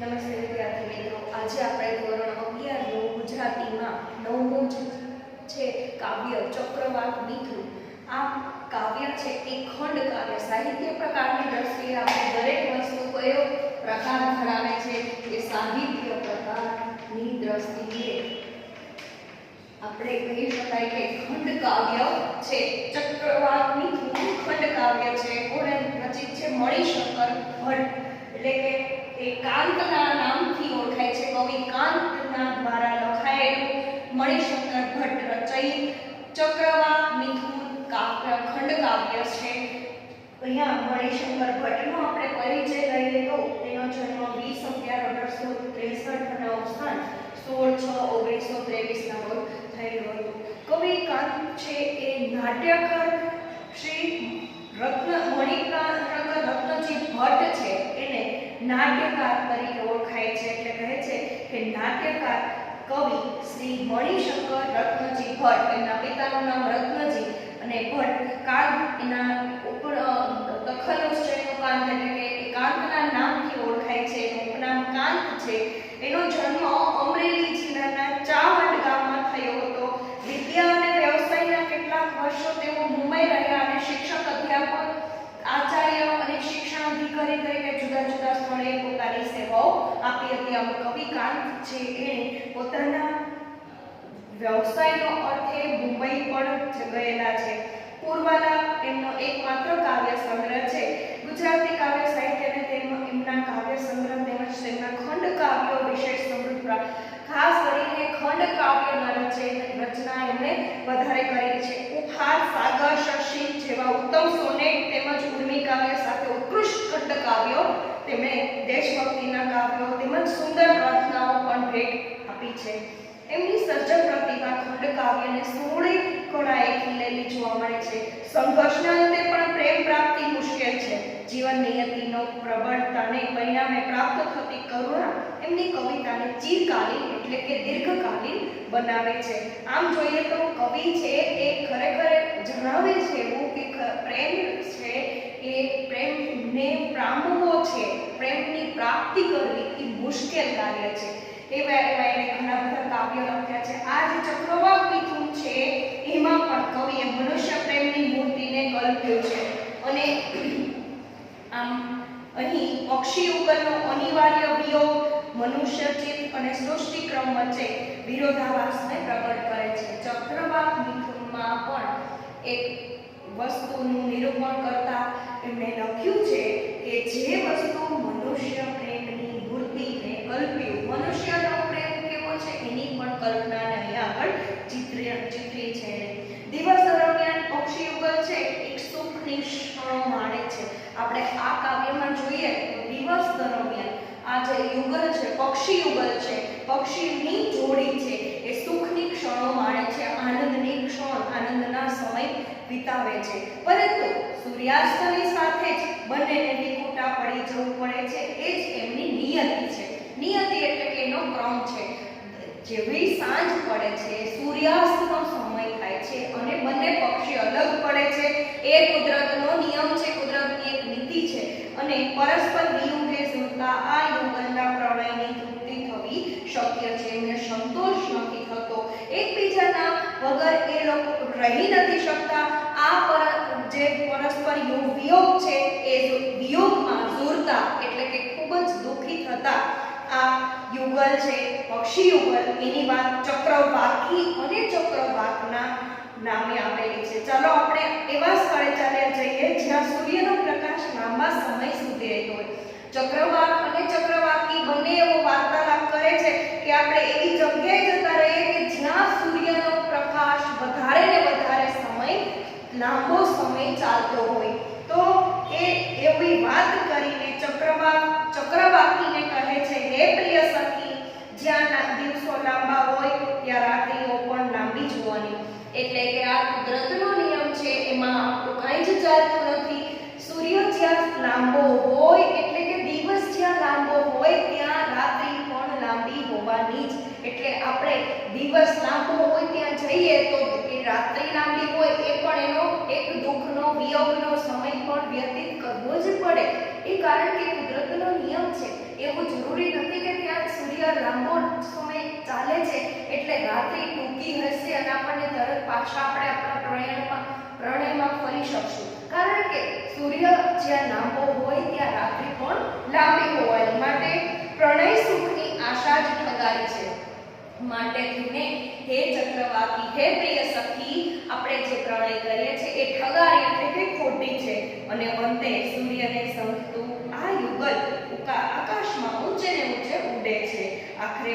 નમસ્તે વિદ્યાર્થી મિત્રો, આજે આપણે ધોરણ 11 નું ગુજરાતીમાં નવમું છે કાવ્ય ચક્રવાક મિથુન. આ કાવ્ય છે એ ખંડ કાવ્ય સાહિત્ય પ્રકારની દ્રષ્ટિએ આપણે દરેક વસ્તુ કયો પ્રકાર ધરાવે છે એ સાહિત્ય પ્રકારની દ્રષ્ટિએ આપણે કહી શકાય કે ખંડ કાવ્ય છે. ચક્રવાક મિથુન ખંડ કાવ્ય છે. કોણે રચિત છે? મણિશંકર ભટ્ટ. એટલે કે એ કાંતના નામથી ઓળખાય છે. કવિ કાંતના દ્વારા લખાયેલું મણિશંકર ભટ્ટ રચિત ચક્રવાક મિથુન કાવ્ય ખંડ કાવ્ય છે. અહીંયા મણિશંકર ભટ્ટનો આપણે પરિચય લઈએ તો તેનો જન્મ 20/11/1863 અને અવસાન 16/6/1923 ના રોજ થયેલો હતો. કવિ કાંત છે એ નાટ્યકાર શ્રી રત્નજી ભટ્ટ છે એને નાટ્યકાર તરીકે ઓળખાય છે. એટલે કહે છે કે નાટ્યકાર કવિ શ્રી મણિશંકર રત્નજી ભટ્ટ. એના પિતાનું નામ રત્નજી અને ભટ્ટ. કાંત એના ઉપર દખલશ્ચયનો કાંત એટલે કે કાંતના નામથી ઓળખાય છે. એનું ઉપનામ કાંત છે. એનો જન્મ અમરેલી જિલ્લાના ચાવંડ ગામમાં થયો હતો. વિદ્યા અને વ્યવસાયના કેટલાક વર્ષો તેઓ મુંબઈ રહ્યા અને શિક્ષક, અધ્યાપક, આચાર્ય અને શિક્ષણ અધિકારી તરીકે જુદા જુદા સ્થળે પોતાની સેવાઓ આપી હતી. આમ કવિ કાંત છે એણે પોતાના વ્યવસાયનો અર્થે મુંબઈ પણ ગયેલા છે. પૂર્વાલા એમનો એકમાત્ર કાવ્ય સંગ્રહ છે. ગુજરાતી કાવ્ય સાહિત્યને એમના કાવ્ય સંગ્રહ તેમજ તેમના ખંડ કાવ્યો વિશેષ સમૃદ્ધ. ખાસ કરીને ખંડ કાવ્યના રચના એમણે વધારે કરી છે. ઉપહાર, સાગર, શશી જેવા ઉત્તમ સોનેટ તેમજ ઉર્મી કાવ્ય સાથે ઉત્કૃષ્ટ ખંડ કાવ્યો તેમણે દેશભક્તિના કાવ્યો તેમજ સુંદર પ્રાર્થનાઓ પણ ભેટ આપી છે. એમની સર્જક પ્રતિભા ખંડ કાવ્યને 16 કળાએ ખીલેલી જોવા મળે છે. સંઘર્ષના અંતે પણ પ્રેમ પ્રાપ્તિ મુશ્કેલ છે. જીવન નિયતિનો પ્રબળતાને પરિણામે પ્રાપ્ત થતી કરુણા એમની કવિતાને ચિરકાલીન એટલે કે દીર્ઘકાલીન બનાવે છે. આમ જોઈએ તો કવિ છે એ ખરેખર જણાવે છે એવું કે પ્રેમ છે એ પ્રેમને પામવો છે, પ્રેમની પ્રાપ્તિ કરવી એ મુશ્કેલ કાર્ય છે. એવા ઘણા બધા કાવ્યો લખ્યા છે. આ જે ચક્રવાક મિથુન છે એમાં પણ કવિએ મનુષ્ય પ્રેમની મૂર્તિને કલ્પ્યું છે. અને આમ અહીં પક્ષી યુગલનો અનિવાર્ય વિયોગ મનુષ્ય ચિત્ત અને સૃષ્ટિ ક્રમ વચ્ચે વિરોધાભાસને પ્રગટ કરે છે. ચક્રવાક મિથુનમાં પણ એક વસ્તુનું નિરૂપણ કરતા એમણે લખ્યું છે કે જે વસ્તુ મનુષ્ય પ્રેમની મૂર્તિને કલ્પ્યું, મનુષ્યનો પ્રેમ કેવો છે એની પણ કલ્પનાને અહીંયા આગળ ચિત્રી છે. દિવસ દરમિયાન પક્ષી યુગલ છે એક સુખની ક્ષણો માણે છે. આપણે આ કાવ્યમાં જોઈએ તો દિવસ દરમિયાન આ જે યુગલ છે, પક્ષી યુગલ છે, પક્ષીની જોડી છે એ સુખની ક્ષણો માણે છે, આનંદની ક્ષણ, આનંદના સમય વિતાવે છે. પરંતુ સૂર્યાસ્તની સાથે જ બંનેને વિખૂટા પડી જવું પડે છે. એ જ એમની નિયતિ છે. નિયતિ એટલે કે એનો ક્રમ છે. જેવી સાંજ પડે છે, સૂર્યાસ્તનો સમય થાય છે અને બંને પક્ષી અલગ પડે છે. એ કુદરતનો નિયમ છે, કુદરતની એક નીતિ છે. અને પરસ્પર વિયુગે જોતા આ યુગલના પ્રણયની તૃપ્તિ થવી શક્ય છે. એમને સંતોષ નથી થતો. એકબીજાના વગર એ લોકો રહી નથી શકતા. આ જે પરસ્પર વિયોગ છે એ વિયોગમાં ઝૂરતા એટલે કે ખૂબ જ દુઃખી થતા આ યુગલ છે, પક્ષી યુગલ, એની વાત ચક્રવાકી અને ચક્રવાકના નામે આપેલી છે. ચાલો આપણે એવા સ્થળે ચાલ્યા જઈએ જ્યાં સૂર્યનો પ્રકાશ લાંબા સમય સુધી રહેતો હોય. ચક્રવાક અને ચક્રવાકી બંને એવો વાર્તાલાપ કરે છે કે આપણે એવી જગ્યાએ જતા રહીએ કે જ્યાં સૂર્યનો પ્રકાશ વધારે ને વધારે સમય, લાંબો સમય ચાલતો હોય. તો એ એવી વાત કરીને ચક્રવાકીને કહે છે, હે પ્રિય સખી, જ્યાં દિવસો લાંબા હોય ત્યાં રાત્રિઓ પણ લાંબી જોવાની. એટલે કે આ કુદરતનો નિયમ છે, એમાં આપણું કાંઈ જ ચાલતું નથી. સૂર્ય જ્યાં લાંબો હોય એટલે કે દિવસ જ્યાં લાંબો હોય ત્યાં રાત્રિ પણ લાંબી હોવાની જ. એટલે આપણે દિવસ લાંબો હોય ત્યાં જઈએ તો એ રાત્રિ લાંબી હોય એ પણ એનો એક દુઃખનો, વિયોગનો સમય પણ વ્યતીત કરવો જ પડે. એ કારણ કે કુદરતનો નિયમ છે. એવું જરૂરી નથી કે ત્યાં સૂર્ય લાંબો સમય ચાલે છે એટલે રાત્રિ ટૂંકી હશે અને આપણને તરત પાછા આપણે આપણા પ્રણયમાં ફરી શકશું, કારણ કે સૂર્ય જ્યાં લાંબો હોય ત્યાં રાત્રિ પણ લાંબી હોવાની માટે પ્રણય સુખની આશા જ ઠગારી છે। માટે થઈને હે ચક્રવાકી, હે પ્રિય સખી, આપણે જે પ્રણય કરીએ છીએ એ ઠગારી એટલે કે ખોટી છે અને અંતે સૂર્યને સમજતું આ યુગલ આકાશમાં ઊંચે ને ઊંચે ઉડે છે। આખરે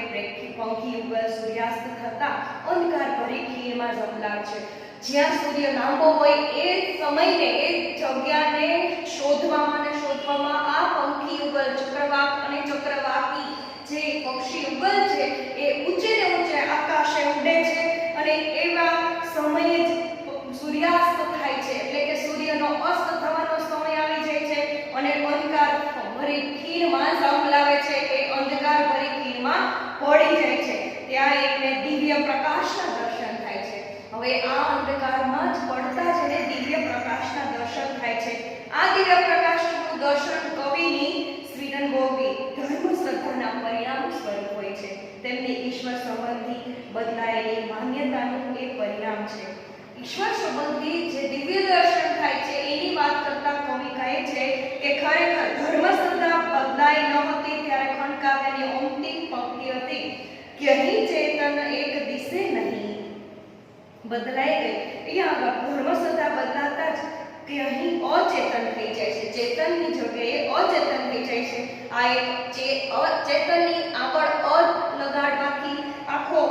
પંખી યુગલ સૂર્યાસ્ત થતા અંધકાર ભરી ખીણમાં જમલાર છે। જ્યાં સૂર્ય લાંબો હોય એ સમયને એ જગ્યાને શોધવામાં આ પંખી યુગલ ચક્રવાક અને ચક્રવાકી જે પક્ષી યુગલ છે એ ઊંચે ને ઊંચે આકાશે ઉડે છે અને એવા સમયે જ સૂર્યાસ્ત થાય છે એટલે કે સૂર્યનો અસ્ત થવાનો સમય આવી જાય છે અને અંધકાર ભરી ખીણમાં ઝંપલાવે છે। એ અંધકાર ભરી ખીણમાં પડી જાય છે, ત્યાં એમને દિવ્ય પ્રકાશના દર્શન થાય છે। હવે આ અંધકારમાં જ પડતા જ એને દિવ્ય પ્રકાશના દર્શન થાય છે। આ દિવ્ય પ્રકાશનું દર્શન કવિની સ્વિડનબોર્ગી ધર્મ શ્રદ્ધાના પરિણામ સ્વરૂપ હોય છે। તેમની ઈશ્વર સંબંધી બદલાયેલી માન્યતાનું એ પરિણામ છે। ઈશ્વર સંબંધી જે દિવ્ય દર્શન થાય છે એની વાત કરતા કવિ કહે છે કે ખરેખર ધર્મ શ્રદ્ધા બદલાઈ ન હતી ત્યારે ખંડકાવ્યની અંતિમ પંક્તિ હતી કે અહીં ચેતન એક દિશે નહીં બદલાઈ ગઈ। અહીંયા ધર્મ શ્રદ્ધા બદલાતા જ કે અહીં અચેતન થઈ જાય છે, ચેતનની જગ્યાએ અચેતન થઈ જાય છે। આ એક અચેતનની આગળ લગાડવાથી આખો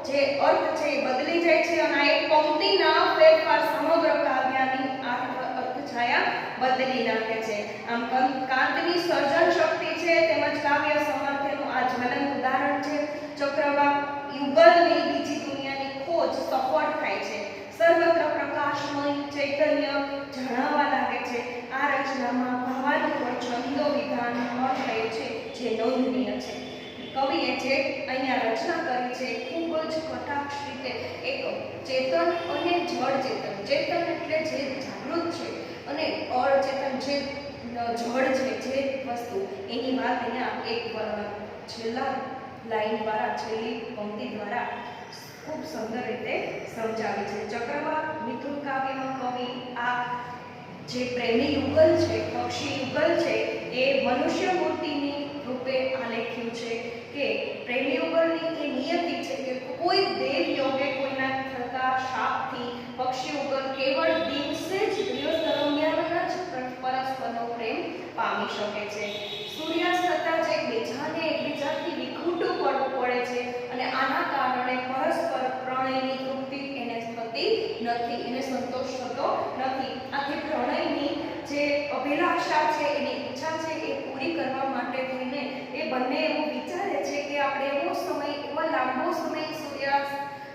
જે અર્થ છે એ બદલી જાય છે અને આ એક પંક્તિના ફેરફાર સમગ્ર કાવ્યની અર્થ છાયા બદલી નાખે છે। આમ કાંતની સર્જન શક્તિ છે તેમજ કાવ્ય સામર્થ્યનું આ જ્વલંત ઉદાહરણ છે। ચક્રવાક યુગલની બીજી દુનિયાની ખોજ સફળ થાય છે, સર્વત્ર પ્રકાશમય ચૈતન્ય જણાવવા લાગે છે। આ રચનામાં ભાવાનુકૂળ છંદો વિધાન થયું છે જે નોંધનીય છે। કવિએ જે અહીંયા રચના કરી છે ખૂબ જ કટાક્ષ રીતે એક ચેતન અને જળ ચેતન, ચેતન એટલે જે જાગૃત છે અને અચેતન જે જળ છે જે વસ્તુ એની વાત અહીંયા એક છેલ્લા લાઈન દ્વારા છેલ્લી પંક્તિ દ્વારા ખૂબ સુંદર રીતે સમજાવી છે। ચક્રવાક મિથુન કાવ્યમાં કવિ આ જે પ્રેમી યુગલ છે, પક્ષી યુગલ છે એ મનુષ્ય મૂર્તિની રૂપે આલેખ્યું છે કે પ્રેમી યુગલની એ નિયતિ છે કે કોઈ દેવ યોગે કોઈના થતા શાપથી પક્ષી યુગલ કેવળ દિવસે જ દિવસ દરમિયાન જ પરસ્પરનો પ્રેમ પામી શકે છે। સૂર્યાસ્ત થતા જ એકબીજાથી વિખૂટું પડવું પડે છે અને આના કારણે પરસ્પર પ્રણયની તૃપ્તિ એને થતી નથી, એને સંતોષ થતો નથી। આથી પ્રણયની જે અભિલાષા છે, એની ઈચ્છા છે એ પૂરી કરવા માટે થઈને એ બંને એવું વિચારે છે કે આપણે એવો લાંબો સમય સૂર્યાસ્ત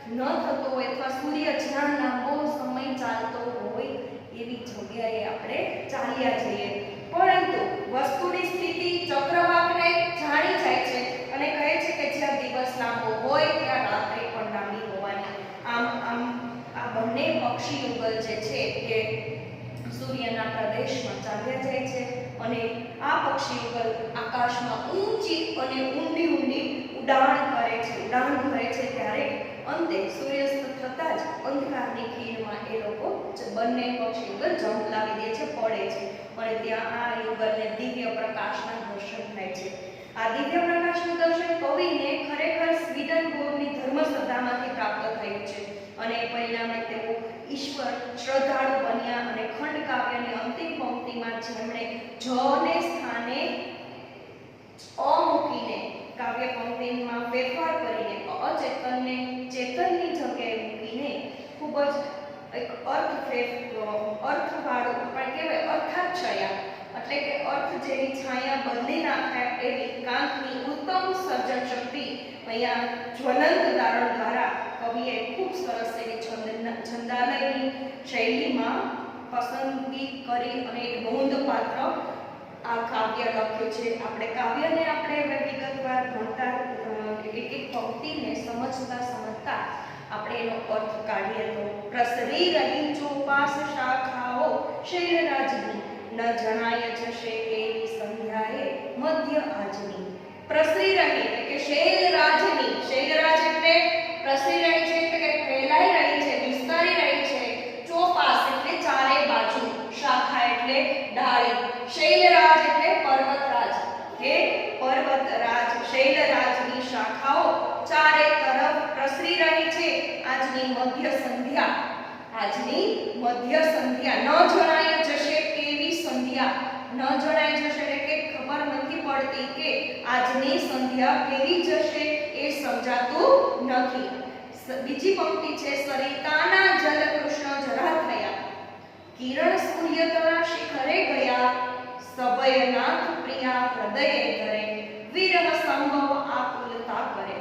ન થતો હોય અથવા સૂર્ય જ્યાં લાંબો સમય ચાલતો હોય એવી જગ્યાએ આપણે ચાલ્યા જઈએ। પરંતુ વસ્તુની સ્થિતિ ચક્રવાકને જાણી જાય છે અને કહે છે કે જ્યાં દિવસ લાંબો હોય ત્યાં રાત્રિ પણ લાંબી હોવાની। આમ આ બંને પક્ષી યુગલ જે છે એ સૂર્યના પ્રદેશમાં ચાલ્યા જાય છે અને આ પક્ષી યુગલ આકાશમાં ઊંચી અને ઊંડી ઉડાણ ભરે છે ત્યારે અંતે સૂર્યાસ્ત થતા જ અંધકારની ખીણમાં એ લોકો બંને પક્ષી યુગલ ઝંપલાવી દે છે, પડે છે અને ત્યાં આ યુગલને દિવ્ય પ્રકાશના દર્શન થાય છે। આ દિવ્ય પ્રકાશનું દર્શન કવિને ખરેખર સ્વીડનબોર્ગની ધર્મશ્રદ્ધામાંથી પ્રાપ્ત થયું છે અને પરિણામે તેઓ ઈશ્વર શ્રદ્ધાળુ બન્યા અને ખંડકાવ્યની અંતિમ પંક્તિમાં જેમણે જને સ્થાને મૂકીને કાવ્ય પંક્તિમાં ફેરફાર કરીને અચેતનને ચેતનની જગ્યાએ મૂકીને ખૂબ જ એક અર્થવાળું પણ કહેવાય અર્થાક્ષયા એટલે કે અર્થ જેવી છાયા બદલી નાખે એવી કાંતની ઉત્તમ સર્જન શક્તિ અહીંયા જ્વલંત દારણ દ્વારા કવિએ ખૂબ સરસ એવી છંદાલયની શૈલીમાં પસંદગી કરી અને એક નોંધપાત્ર આ કાવ્ય લખ્યું છે। આપણે કાવ્યને આપણે વિગતવાર ભણતા એક પંક્તિને સમજતા આપણે એનો અર્થ કાઢીએ તો પ્રસરી રહી ચોપાસ શાખાઓ શૈલરાજની ન જણાય જશે એવી સંધ્યાએ મધ્ય આજની। પ્રસરી રહી એટલે કે શૈલરાજની, શૈલરાજ એટલે પ્રસરી રહી છે એટલે કે ફેલાઈ રહી છે, વિસ્તારી રહી છે. ચોપાસ એટલે ચારે બાજુ, શાખા એટલે ડાળી. શૈલરાજ એટલે પર્વતરાજ, હે પર્વતરાજ, શૈલરાજની શાખાઓ ચારે તરફ પ્રસરી રહી છે. આજની મધ્ય સંધ્યા, આજની મધ્ય સંધ્યા, ન જણાય જશે કેવી સંધ્યા, ન જણાય જશે એટલે કે ખબર નથી પડતી કે આજની સંધ્યા કેવી જશે એ સમજાતું નથી. બીજી પંક્તિ છે સરિતાના જલ કૃષ્ણ જરા થયા, કિરણ સૂર્યતરા શિખરે ગયા, સભયનાથ પ્રિયા હૃદયે ધરે, વિરહ સંભવ આકુલતા કરે.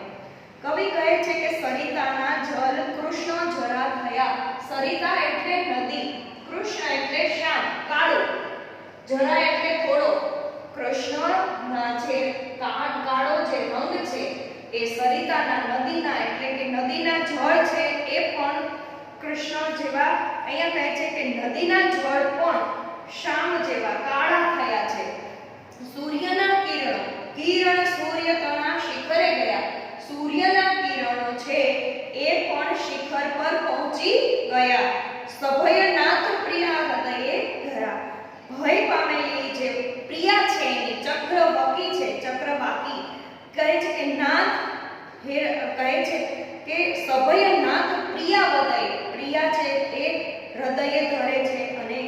કવિ કહે છે કે સરિતાના જલ કૃષ્ણ જરા થયા. સરિતા એટલે નદી, કૃષ્ણ એટલે શ્યામ કાળો, જરા એટલે થોડો. કૃષ્ણના જે કાળો જે રંગ છે એ સરિતાના નદીના એટલે કે નદીના જળ છે એ પણ કૃષ્ણ જેવા, અહીંયા કહે છે કે નદીના જળ પણ શ્યામ જેવા કાળા થયા છે. સૂર્યના કિરણો, કિરણ સૂર્ય તણા શિખરે ગયા, સૂર્યના કિરણો છે એ પણ શિખર પર પહોંચી ગયા. સભયનાથ પ્રિયા હૃદયે ધરા, ભય પામેલી જે પ્રિયા છે એની ચક્રવાકી છે, ચક્રવાકી કહે છે કે નાથ કહે છે કે સભયનાથ પ્રિયા હૃદય, પ્રિયા છે એ હૃદયે ધરે છે અને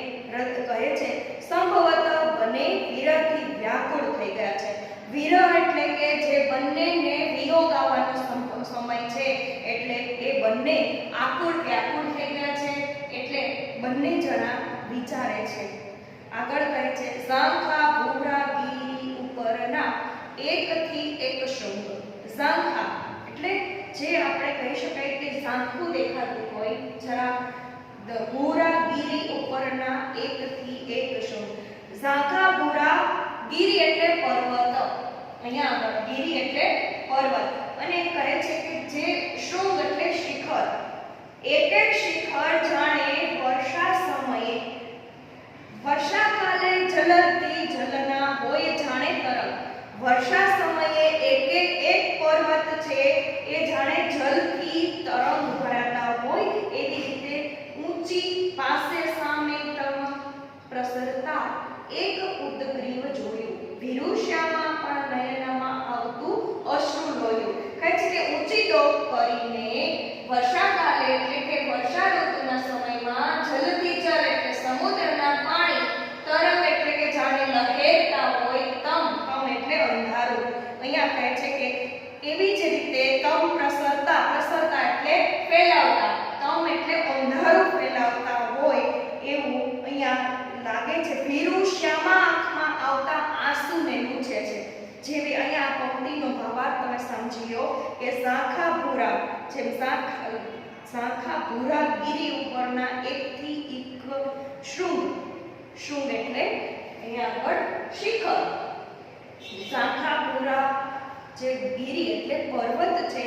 કહે છે સંભવત બને વિરહથી વ્યાકુળ થઈ ગયા છે. વિરહ એટલે કે જે બંનેને વિયોગ આવવાનો સમય છે એટલે એ બંને આકુળ વ્યાકુળ થઈ ગયા છે એટલે બંને જણા વિચારે છે. આગળ કહે છે ઝાંખા ભૂરા ગીરી ઉપરના એકથી એક શૃંગ. ઝાંખા એટલે જે આપણે કહી શકાય કે ઝાંખું દેખાતું હોય, જરા ભૂરા ગીરી ઉપરના એકથી એક શૃંગ. ઝાંખા ભૂરા ગીરી એટલે પર્વત, અહીંયા આગળ ગીરી એટલે પર્વત, અને કહે છે કે જે શૃંગ એટલે શિખર, એક એક શિખર જાણે વર્ષા સમયે, વર્ષાકાલે જલતી જલના હોય જાણે તરંગ. વર્ષા સમયે એક એક પર્વત છે એ જાણે જલથી તરંગ ભરાતા હોય એવી રીતે ઊંચી પાસે સામે તમ પ્રસરતા એક ઉદ્ગ્રીવ જોયું, વિરુષ્યામાં પણ નયનમાં આવતું અશ્રુ લોયું. કહે છે કે ઊંચી ડોક કરીને વર્ષાકાલે એટલે કે વર્ષા ઋતુના સમયમાં જલતી જલ એટલે સમુદ્રના પાણી, તરંગ એટલે કે જાણે લહેરતા હોય, તમ એટલે અંધારું. અહીંયા કહે છે કે એવી જ રીતે તમ પ્રસરતા, પ્રસરતા એટલે ફેલાવતા, તમ એટલે અંધારું ફેલાવતા હોય એવું અહીંયા લાગે છે. વિરુષ્યામાં આંખમાં આવતા આંસુને લૂછે છે. જેવી અહીંયા આ પંક્તિનો ભાવાર્થ તમે સમજી લો કે ઝાંખા ભૂરા, જેમ ઝાંખા ભૂરા ગીરી ઉપરના એકથી એક શૃંગ, શૃંગ એટલે અહીંયા આગળ શિખર. ઝાંખા ભૂરા જે ગીરી એટલે પર્વત છે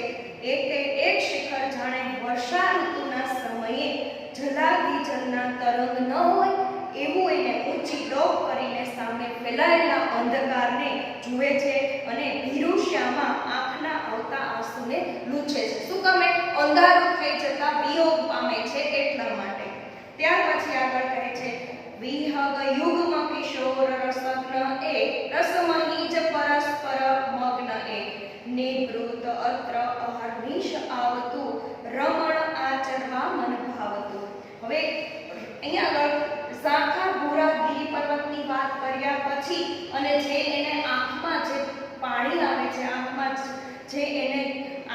એક શિખર જાણે વર્ષા ઋતુના સમયે જલાદી જલના તરંગ ન હોય એવું એને ઊંચી ડોક કરીને સામે ફેલાયેલા અંધકારને જુએ છે અને વિરુષ્યામાં આંખના આવતા આંસુને લૂછે છે. શું કામે? અંધારું થઈ જતા વિયોગ પામે છે એટલા માટે. ત્યાર પછી આગળ કહે છે વિહગ યુગમ કિશોર રસગ્ન એ રસમહી જ પરસ્પર મગ્ન એ નિવૃત અત્ર અહર્નિશ આવતું રમણ આચરવા મન ભાવતું. હવે અહીંયા આગળ ઝાંખા ભૂરા ગીરી પર્વતની વાત કર્યા પછી અને જે એને આંખમાં જે પાણી આવે છે, આંખમાં જે એને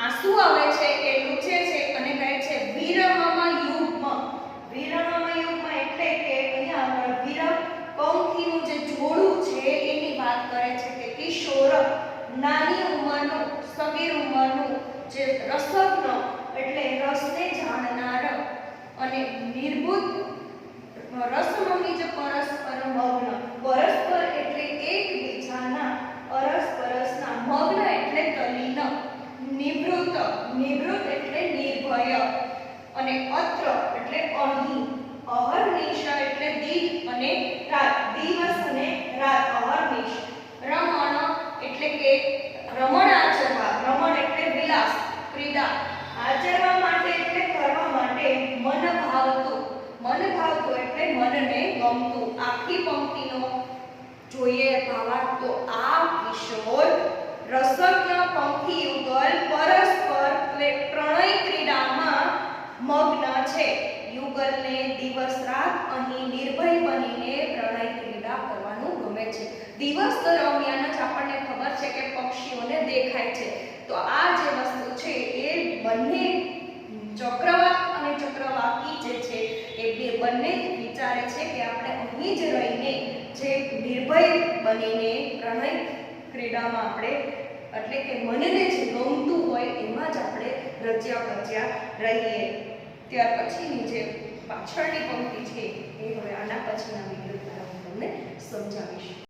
આંસુ આવે છે એ લૂછે છે અને કહે છે વિરહમાં યુગમાં. વિરહમાં યુગમાં એટલે કે અહીંયા આગળ વિરહ પંખીનું જે જોડું છે એની વાત કરે છે કે કિશોર નાની ઉંમરનું, સગીર ઉંમરનું જે રસગ્ન એટલે રસને જાણનાર અને નિર્બુદ્ધ રસમહી જ પરસ્પર મગ્ન. પરસ્પર એટલે એકબીજાના, અરસપરસના, મગ્ન એટલે તલ્લીન, નિવૃત્ત, નિવૃત્ત એટલે નિર્ભય અને અત્ર એટલે અહીં, અહર્નિશ એટલે દિન અને રાત, દિવસ અને રાત, અહર્નિશ. રમણ એટલે કે રમણ આચરવા, રમણ એટલે વિલાસ, ક્રીડા, આચરવા માટે એટલે કરવા માટે, મન ભાવતું, મન ભાવતું એટલે મનને ગમતું. આખી પંક્તિનો જોઈએ ભાવાર્થ તો આ કિશોર રસજ્ઞ પંખી યુગલ પરસ્પર પ્રણય ક્રીડામાં મગ્ન છે. યુગલને દિવસ રાત અહીં નિર્ભય બનીને પ્રણય ક્રીડા કરવાનું ગમે છે. દિવસ દરમિયાન જ આપણને ખબર છે કે પક્ષીઓને દેખાય છે. તો આ જે વસ્તુ છે એ બંને ચક્રવાક અને ચક્રવાકી જે છે એ બંને વિચારે છે કે આપણે અહીં જ રહીને જે નિર્ભય બનીને પ્રણય ક્રીડામાં આપણે એટલે કે મનને જે ગમતું હોય એમાં જ આપણે રચ્યા પચ્યા રહીએ. ત્યાર પછીની જે પાછળની પંક્તિ છે એ હવે આના પછીના વિડીયો દ્વારા હું તમને સમજાવીશ.